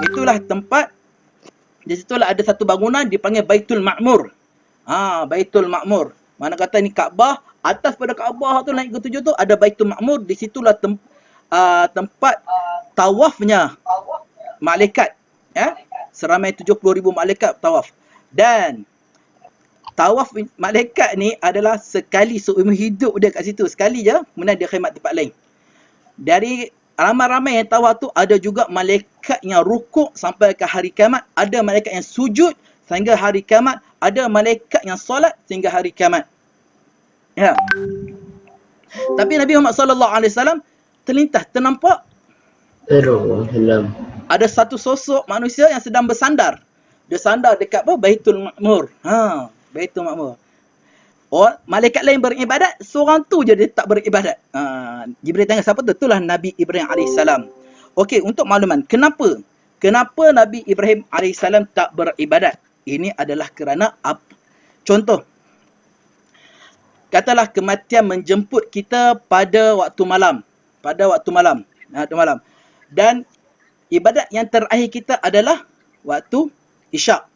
Itulah tempat, di situlah ada satu bangunan dipanggil Baitul Ma'mur. Baitul Ma'mur. Mana kata ni Kaabah, atas pada Kaabah tu naik ke 7 tu ada Baitul Ma'mur. Di situlah tempat tawafnya malaikat. Seramai 70,000 malaikat tawaf. Dan tawaf malaikat ni adalah sekali seumur hidup dia kat situ. Sekali je, kemudian dia khidmat tempat lain. Dari ramai-ramai yang tawaf tu, ada juga malaikat yang rukuk sampai ke hari kiamat. Ada malaikat yang sujud sehingga hari kiamat. Ada malaikat yang solat sehingga hari kiamat. Ya. Tapi Nabi Muhammad sallallahu alaihi wasallam terlintas, ternampak ada satu sosok manusia yang sedang bersandar. Dia sandar dekat apa? Baitul Ma'mur. Baitul Ma'mur. Malaikat lain beribadat, seorang tu je dia tak beribadat. Jibril tanya siapa tu? Itulah Nabi Ibrahim alaihissalam. Okey, untuk makluman, kenapa Nabi Ibrahim alaihissalam tak beribadat? Ini adalah kerana apa? Contoh, katalah kematian menjemput kita pada waktu malam. Dan ibadat yang terakhir kita adalah waktu isyak.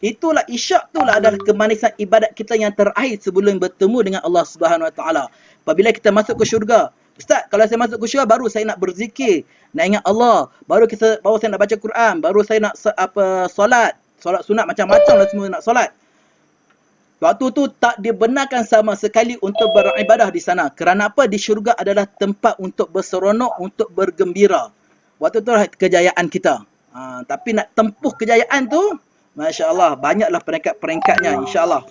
Itulah isyak itulah adalah kemanisan ibadat kita yang terakhir sebelum bertemu dengan Allah Subhanahu Wa Taala. Apabila kita masuk ke syurga, Ustaz, kalau saya masuk ke syurga baru saya nak berzikir, nak ingat Allah, baru saya nak baca Quran, baru saya nak solat sunat macam-macam lah, semua nak solat. Waktu tu tak dibenarkan sama sekali untuk beribadah di sana. Kerana apa? Di syurga adalah tempat untuk berseronok, untuk bergembira. Waktu tu lah kejayaan kita. Tapi nak tempuh kejayaan tu, Masya Allah, banyaklah peringkat-peringkatnya, insya-Allah.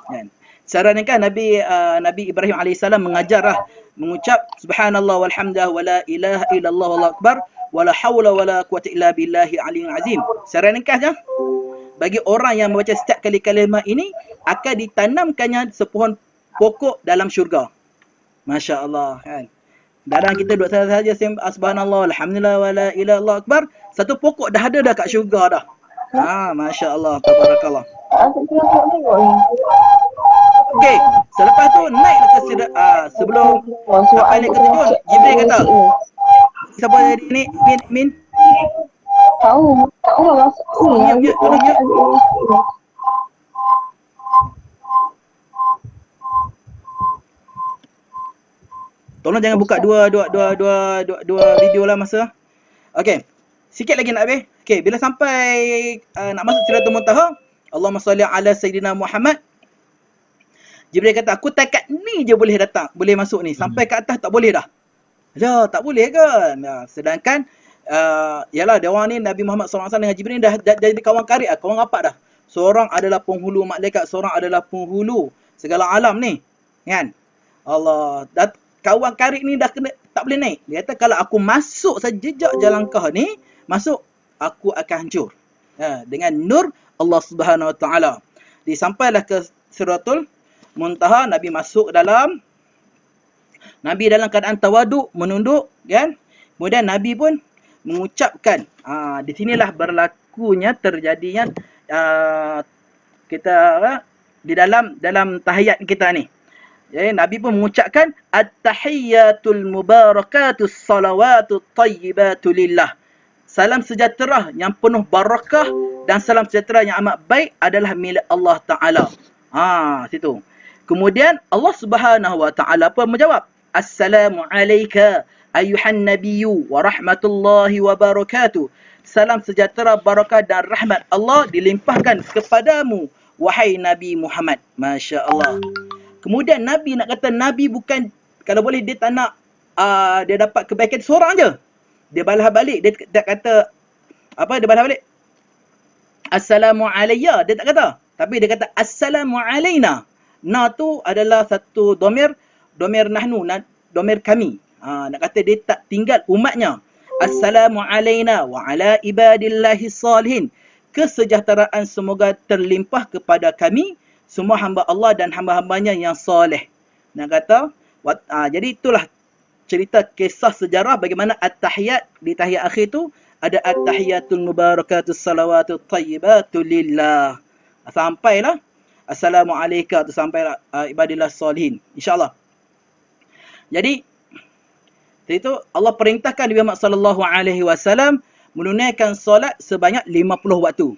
Kan? Secara ni kan Nabi Ibrahim alaihissalam mengajarlah mengucap subhanallah walhamdulillah wala ilaha illallah wallahu akbar wala haula wala quwwata illa billahi aliyil azim. Secara ringkasnya, bagi orang yang membaca setiap kali kalimah ini akan ditanamkannya sepohon pokok dalam syurga. Masya Allah, kan? Dalam kita duduk saja subhanallah alhamdulillah wala ilaha illallah akbar, satu pokok dah ada dah kat syurga dah. Masya Allah, tabarakallah. Okey, selepas tu naiklah ke sebelum sampai naik ke tujuan, Jibril kata, siapa jadi ni? Min? Tahu. Tolong mute. Tolong jangan buka dua video lah masa. Okey. Sikit lagi nak habis. Okey, bila sampai nak masuk Sidratul Muntaha, Allahumma salli ala Sayyidina Muhammad. Jibril kata, aku takat ni je boleh datang, boleh masuk ni. Sampai ke atas tak boleh dah. Ya, tak boleh kan? Sedangkan yalah dia orang ni Nabi Muhammad SAW dengan Jibril dah jadi kawan karib, kawan rapat dah. Seorang adalah penghulu malaikat, seorang adalah penghulu segala alam ni. Kan? Allah, kawan karib ni dah kena tak boleh naik. Dia kata kalau aku masuk saja jejak jalan kau ni, masuk aku akan hancur. Dengan nur Allah Subhanahu Wa Taala. Disampailah ke Sidratul Muntaha, Nabi masuk dalam keadaan tawaduk, menunduk kan. Kemudian Nabi pun mengucapkan di sinilah berlakunya terjadinya kita di dalam tahiyat kita ni. Jadi Nabi pun mengucapkan at-tahiyyatul mubarakatus salawatut tayyibatu lillah. Salam sejahtera yang penuh barakah dan salam sejahtera yang amat baik adalah milik Allah Taala. Situ. Kemudian Allah Subhanahu Wa Taala pun menjawab, Assalamu alayka ayuhan nabiyyu wa rahmatullahi wa barakatuh. Salam sejahtera, barakah dan rahmat Allah dilimpahkan kepadamu wahai Nabi Muhammad. Masya Allah. Kemudian Nabi nak kata Nabi bukan, kalau boleh dia tak nak dia dapat kebaikan seorang je. Dia balas balik, dia tak kata apa, dia balas balik Assalamu alayya, dia tak kata. Tapi dia kata Assalamu alayna. Na tu adalah satu domir nahnu, domir kami. Nak kata dia tak tinggal umatnya. Assalamu alayna wa ala ibadillahi salihin. Kesejahteraan semoga terlimpah kepada kami, semua hamba Allah dan hamba-hambanya yang soleh. Nak kata, jadi itulah cerita kisah sejarah bagaimana at-tahiyat di tahiyat akhir tu ada at-tahiyatul mubarakatus salawatut tayyibatu lillah. Sampailah Assalamu alayka tu sampailah ibadillah salihin, insyaallah. Jadi itu Allah perintahkan Nabi Muhammad sallallahu alaihi wasallam menunaikan solat sebanyak 50 waktu.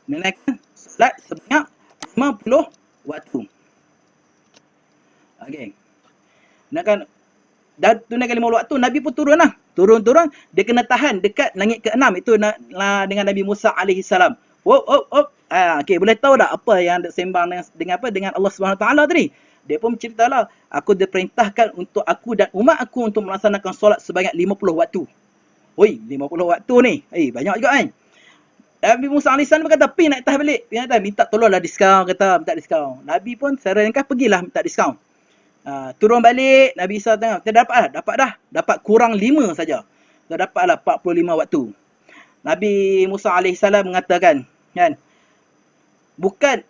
Menunaikan solat sebanyak 50 waktu. Okey. Nakkan dah tunaikan 50 waktu, Nabi pun turun lah. Turun-turun, dia kena tahan dekat langit ke-6. Itu dengan Nabi Musa alaihi salam. Okey, boleh tahu tak apa yang sembang dengan apa dengan Allah Subhanahu Wa Taala tadi? Dia pun ceritalah, aku diperintahkan untuk aku dan umat aku untuk melaksanakan solat sebanyak 50 waktu. Oi, 50 waktu ni. Banyak juga kan. Nabi Musa AS berkata, pergi naik atas balik. Pergi naik atas, minta tolonglah diskaun, kata minta diskaun. Nabi pun sarankan pergilah minta diskaun. Turun balik, Nabi Isa tengok, kita dapat kurang 5 saja. Kita dapatlah 45 waktu. Nabi Musa AS mengatakan, kan, bukan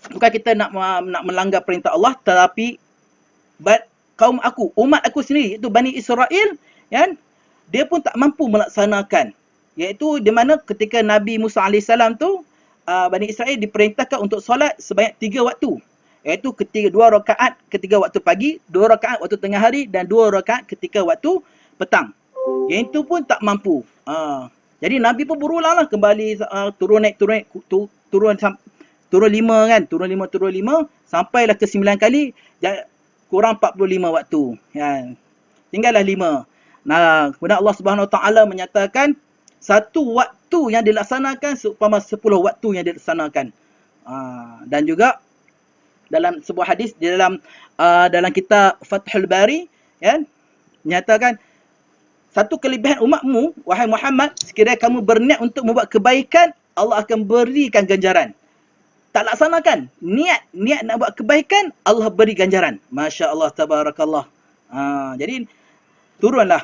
kita nak melanggar perintah Allah, tetapi kaum aku, umat aku sendiri, iaitu Bani Israel, kan, dia pun tak mampu melaksanakan. Iaitu di mana ketika Nabi Musa AS tu, Bani Israel diperintahkan untuk solat sebanyak 3 waktu. Iaitu 2 rakaat ketika waktu pagi, 2 rakaat waktu tengah hari dan 2 rakaat ketika waktu petang. Yang itu pun tak mampu. Jadi Nabi pun berulang lah kembali, turun 5 kan, turun 5 sampailah ke 9 kali, kurang 45 waktu. Kan. Tinggallah 5. Nah, kemudian Allah Subhanahu Wa Taala menyatakan satu waktu yang dilaksanakan seumpama 10 waktu yang dilaksanakan. Dan juga dalam sebuah hadis di dalam kitab Fathul Bari, kan, menyatakan satu kelebihan umatmu wahai Muhammad, sekiranya kamu berniat untuk membuat kebaikan, Allah akan berikan ganjaran. Tak laksanakan niat nak buat kebaikan, Allah beri ganjaran. Masya-Allah, tabarakallah. Jadi turunlah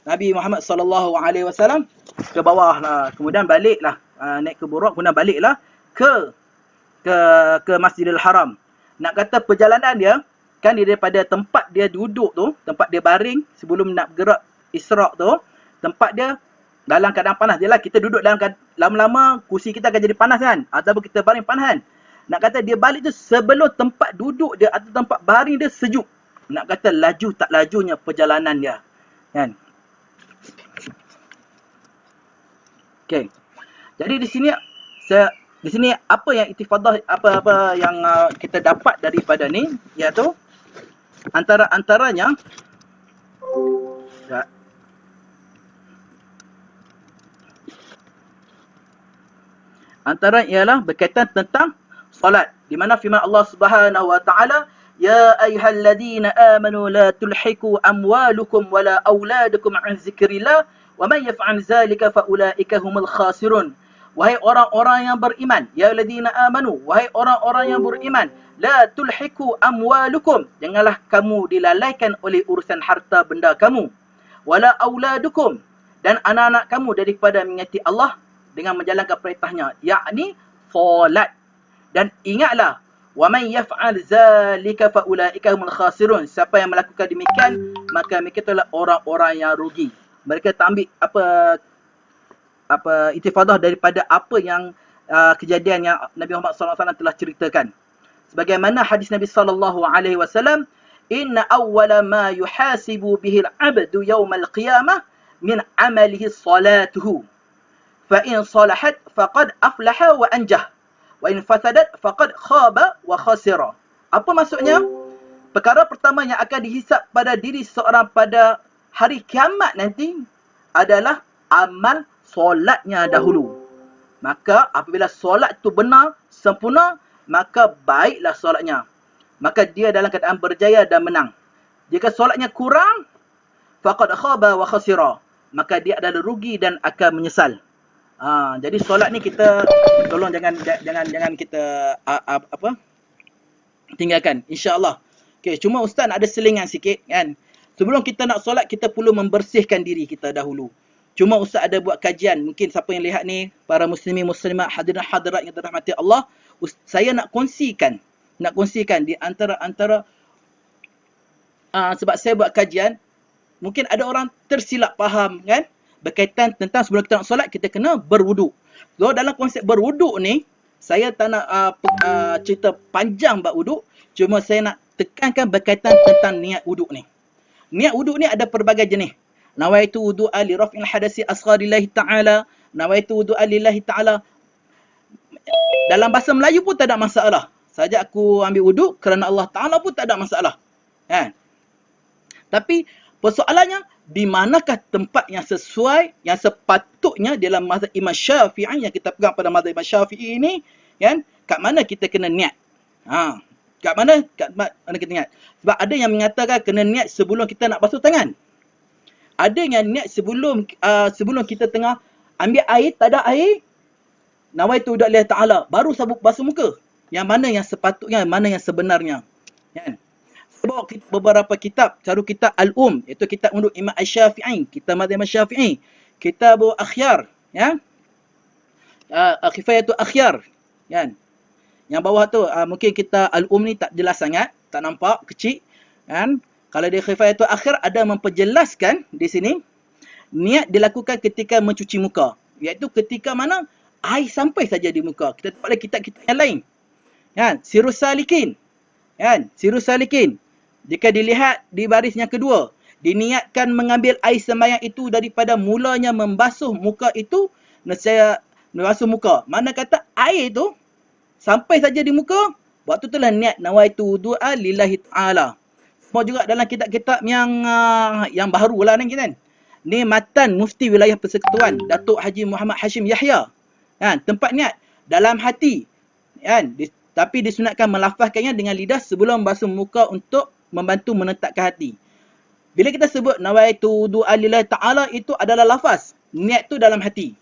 Nabi Muhammad sallallahu alaihi wasallam ke bawah lah, kemudian baliklah naik ke Buraq, kemudian baliklah ke Masjidil Haram. Nak kata perjalanan dia kan, dia daripada tempat dia duduk tu, tempat dia baring sebelum nak bergerak Isra' tu, tempat dia dalam keadaan panas. Jelah kita duduk dalam lama-lama kursi kita akan jadi panas kan, ataupun kita baring panas kan. Nak kata dia balik tu sebelum tempat duduk dia atau tempat baring dia sejuk. Nak kata laju tak lajunya perjalanan dia. Kan? Okey. Jadi di sini apa yang istifadah apa yang kita dapat daripada ni, iaitu antaranya ya, antara ialah berkaitan tentang solat, di mana firman Allah Subhanahu wa taala, ya ayyuhalladzina amanu la tulhiku amwalukum wala auladukum an zikrillah wa man yaf'al zalika faulaika humul khasirun. Wahai orang-orang yang beriman, ya ayyuhalladzina amanu, wahai orang-orang yang beriman, la tulhiku amwalukum, janganlah kamu dilalaikan oleh urusan harta benda kamu, wala auladukum, dan anak-anak kamu daripada mengingati Allah dengan menjalankan perintahnya, yakni solat. Dan ingatlah, wa man yaf'al zalika fa ulaika humul khasirun, siapa yang melakukan demikian maka mereka itulah orang-orang yang rugi. Mereka tak ambil apa istifadah daripada apa yang kejadian yang Nabi Muhammad SAW telah ceritakan. Sebagaimana hadis Nabi SAW, inna awwala ma yuhasibu bihi al-'abdu yawmal qiyamah min 'amalihi salatuhu. Fa in salahat faqad aflaha wa anjah, wa in fasadat faqad khaba wa khasira. Apa maksudnya? Perkara pertama yang akan dihisap pada diri seorang pada hari kiamat nanti adalah amal solatnya dahulu. Maka apabila solat itu benar, sempurna, maka baiklah solatnya. Maka dia dalam keadaan berjaya dan menang. Jika solatnya kurang, faqad khaba wa khasira, maka dia adalah rugi dan akan menyesal. Jadi solat ni kita tolong jangan kita tinggalkan, insya-Allah. Okey, cuma ustaz nak ada selingan sikit kan. Sebelum kita nak solat, kita perlu membersihkan diri kita dahulu. Cuma ustaz ada buat kajian, mungkin siapa yang lihat ni, para muslimin muslimat, hadirin hadirat yang dirahmati Allah, saya nak kongsikan di antara sebab saya buat kajian, mungkin ada orang tersilap faham kan, berkaitan tentang sebelum kita nak solat kita kena berwuduk. So dalam konsep berwuduk ni, saya tak nak cerita panjang bab wuduk, cuma saya nak tekankan berkaitan tentang niat wuduk ni. Niat wuduk ni ada pelbagai jenis. Nawaitu wudu'a li raf'il hadasi asghar lillahi ta'ala, nawaitu wudu'a lillahi ta'ala. Dalam bahasa Melayu pun tak ada masalah. Saja aku ambil wuduk kerana Allah Ta'ala pun tak ada masalah. Kan? Tapi persoalannya, di manakah tempat yang sesuai, yang sepatutnya dalam mazhab Imam Syafi'i, yang kita pegang pada mazhab Imam Syafi'i ini, kan? Kat mana kita kena niat? Kat mana kita niat? Sebab ada yang mengatakan kena niat sebelum kita nak basuh tangan. Ada yang niat sebelum kita tengah ambil air, tak ada air, nawaitu wudu' lillahi ta'ala, baru sabuk basuh muka. Yang mana yang sepatutnya, mana yang sebenarnya. Kan? Saya bawa beberapa kitab, caru kitab Al-Um, iaitu kitab untuk Imam Asy-Syafi'i, kitab mazhab Imam Syafi'i, kitab Akhyar, ya. Kifayatul Akhyar, kan. Yang bawah tu mungkin kita Al-Um ni tak jelas sangat, tak nampak, kecil, kan. Kalau di Kifayatul Akhyar ada memperjelaskan di sini, niat dilakukan ketika mencuci muka, iaitu ketika mana air sampai saja di muka. Kita tengok lagi kitab-kitab yang lain. Kan? Sirrus Salikin. Kan? Sirrus Salikin. Jika dilihat di baris yang kedua, diniatkan mengambil air sembahyang itu daripada mulanya membasuh muka itu, nescaya membasuh muka. Mana kata air itu sampai saja di muka, waktu itulah niat nawaitu wudu'a lillahi ta'ala. Semua juga dalam kitab-kitab yang baru lah ni kan. Ni matan Mufti Wilayah Persekutuan Datuk Haji Muhammad Hashim Yahya. Kan? Tempat niat dalam hati. Kan? Tapi disunatkan melafazkannya dengan lidah sebelum basuh muka untuk membantu menetapkan hati. Bila kita sebut nawaitu wudu'a lillahi ta'ala, itu adalah lafaz. Niat tu dalam hati.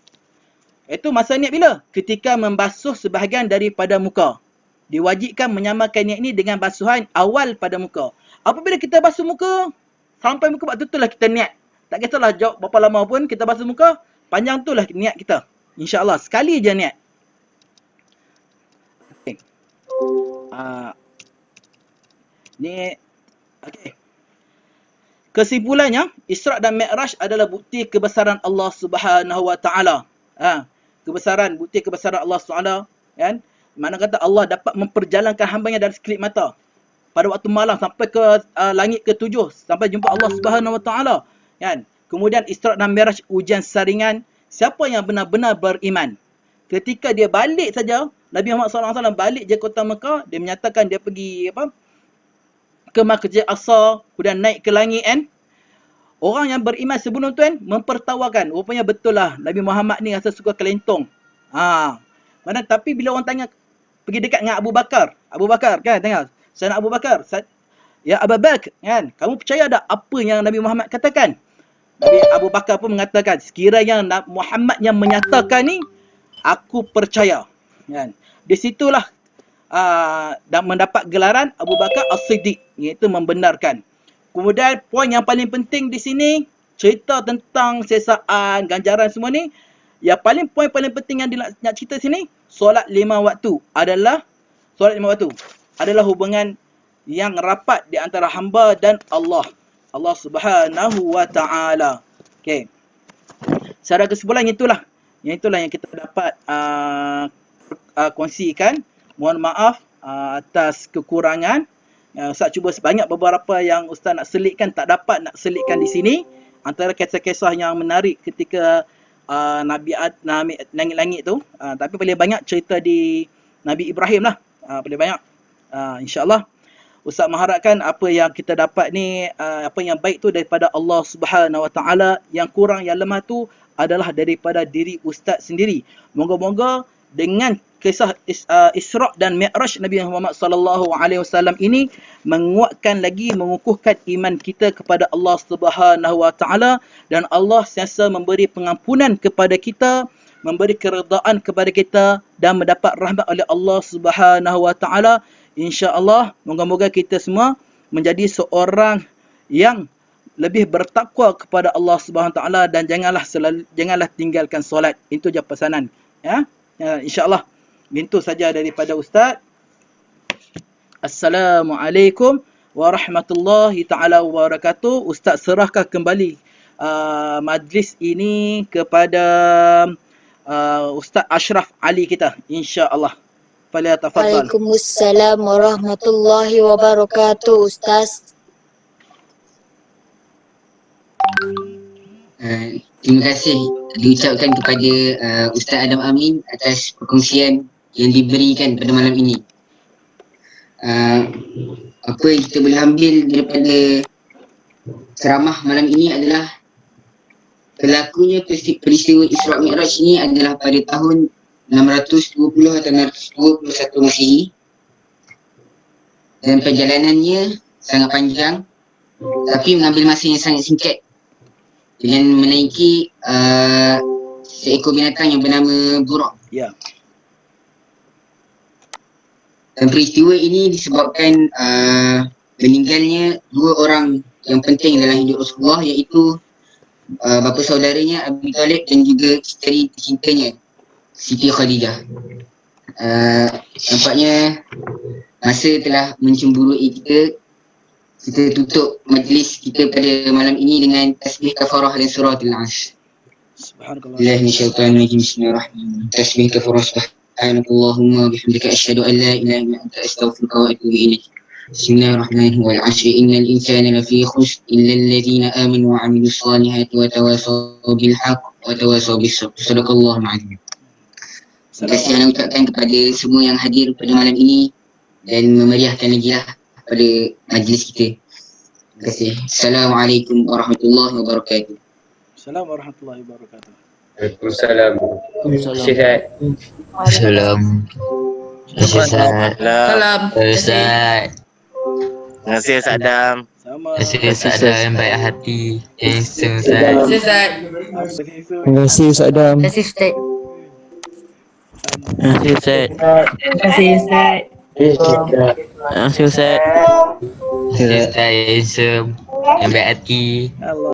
Itu masa niat bila? Ketika membasuh sebahagian daripada muka. Diwajibkan menyamakan niat ini dengan basuhan awal pada muka. Apabila kita basuh muka, sampai muka waktu itulah kita niat. Tak kisahlah jauh berapa lama pun kita basuh muka, panjang itulah niat kita. InsyaAllah, sekali je niat. Okay. Ni, okay. Kesimpulannya, Isra' dan Mi'raj adalah bukti kebesaran Allah Subhanahu Wa Taala. Bukti kebesaran Allah Subhanahu, kan? Mana kata Allah dapat memperjalankan hambanya dari sekelip mata pada waktu malam sampai ke langit ke-7, sampai jumpa Allah Subhanahu Wa Taala, kan? Kemudian Isra' dan Mi'raj ujian saringan siapa yang benar-benar beriman. Ketika dia balik saja, Nabi Muhammad SAW balik je kota Mekah, dia menyatakan dia pergi ke Masjid Aqsa, kemudian naik ke langit kan. Orang yang beriman sebelum tu kan mempertawakan, rupanya betul lah Nabi Muhammad ni rasa suka kelentong. Tapi bila orang tanya, pergi dekat dengan Abu Bakar kan, tengok, Sayyidina Abu Bakar, ya Abu Bakar kan, kamu percaya tak apa yang Nabi Muhammad katakan? Nabi Abu Bakar pun mengatakan, sekiranya Muhammad yang menyatakan ni, aku percaya. Kan? Di situlah dan mendapat gelaran Abu Bakar As-Siddiq, iaitu membenarkan. Kemudian poin yang paling penting di sini, cerita tentang sesaan, ganjaran semua ni, yang poin paling penting yang nak cerita sini, solat 5 waktu adalah hubungan yang rapat di antara hamba dan Allah Subhanahu wa taala. Okey. Secara kesimpulan itulah yang kita dapat kongsikan. Mohon maaf atas kekurangan. Ustaz cuba sebanyak beberapa yang Ustaz nak selitkan, tak dapat nak selitkan di sini. Antara kisah-kisah yang menarik ketika Nabi langit-langit tu. Tapi paling banyak cerita di Nabi Ibrahim lah. Paling banyak. InsyaAllah Ustaz mengharapkan apa yang kita dapat ni, apa yang baik tu daripada Allah Subhanahu wa taala, yang kurang, yang lemah tu adalah daripada diri Ustaz sendiri. Moga-moga dengan kisah Isra' dan Mi'raj Nabi Muhammad sallallahu alaihi wasallam ini menguatkan lagi, mengukuhkan iman kita kepada Allah Subhanahu wa taala, dan Allah sentiasa memberi pengampunan kepada kita, memberi keredaan kepada kita, dan mendapat rahmat oleh Allah Subhanahu wa taala. Insya-Allah moga-moga kita semua menjadi seorang yang lebih bertakwa kepada Allah Subhanahu Wa Taala, dan janganlah tinggalkan solat. Itu je pesanan, ya. Insya-Allah itu saja daripada Ustaz. Assalamualaikum warahmatullahi taala wabarakatuh. Ustaz serahkan kembali majlis ini kepada Ustaz Ashraf Ali kita, insya-Allah. Falyatafaddal. Waalaikumsalam warahmatullahi wabarakatuh, Ustaz. Terima kasih diucapkan kepada Ustaz Adam Amin atas perkongsian yang diberikan pada malam ini. Apa yang kita boleh ambil daripada ceramah malam ini adalah berlakunya peristiwa Isra' Mi'raj ini adalah pada tahun 620 atau 621 Masihi, dan perjalanannya sangat panjang tapi mengambil masa yang sangat singkat dengan menaiki seekor binatang yang bernama Buraq. Ya. Dan peristiwa ini disebabkan meninggalnya dua orang yang penting dalam hidup Rasulullah, iaitu bapa saudaranya Abi Talib dan juga isteri tercintanya Siti Khadijah. Nampaknya masa telah mencemburui kita. Kita tutup majlis kita pada malam ini dengan tasbih kafarah dan suratul Asr. Subhanallah. Bismillahirrahmanirrahim. Tasbih kafarah, subhanakallahumma bihamdika asyhadu an la ilaha illa anta astaghfiruka wa atubu ilaik. Bismillahirrahmanirrahim. Wal 'ashri innal insana lafi khusr illa alladhina amanu wa 'amilus solihati wa tawasaw bil haqq wa tawasaw bis sabr. Sadaqallahul 'azim. Terima kasih saya ucapkan kepada semua yang hadir pada malam ini dan memeriahkan lagi lah pada majlis kita. Terima kasih. Assalamualaikum warahmatullahi wabarakatuh. Assalamualaikum warahmatullahi wabarakatuh. Waalaikumsalam. Sihat. Salam. Ustaz. Salam. Ustaz. Terima kasih Ustaz Adam. Sama. Terima kasih Ustaz yang baik hati. Handsome Ustaz. Terima kasih Ustaz. Terima kasih Ustaz Adam. Terima kasih, Ustaz. Terima kasih Ustaz. Terima kasih, Ustaz. Terima kasih Ustaz. Terima kasih Ustaz yang handsome, yang baik hati. Allah.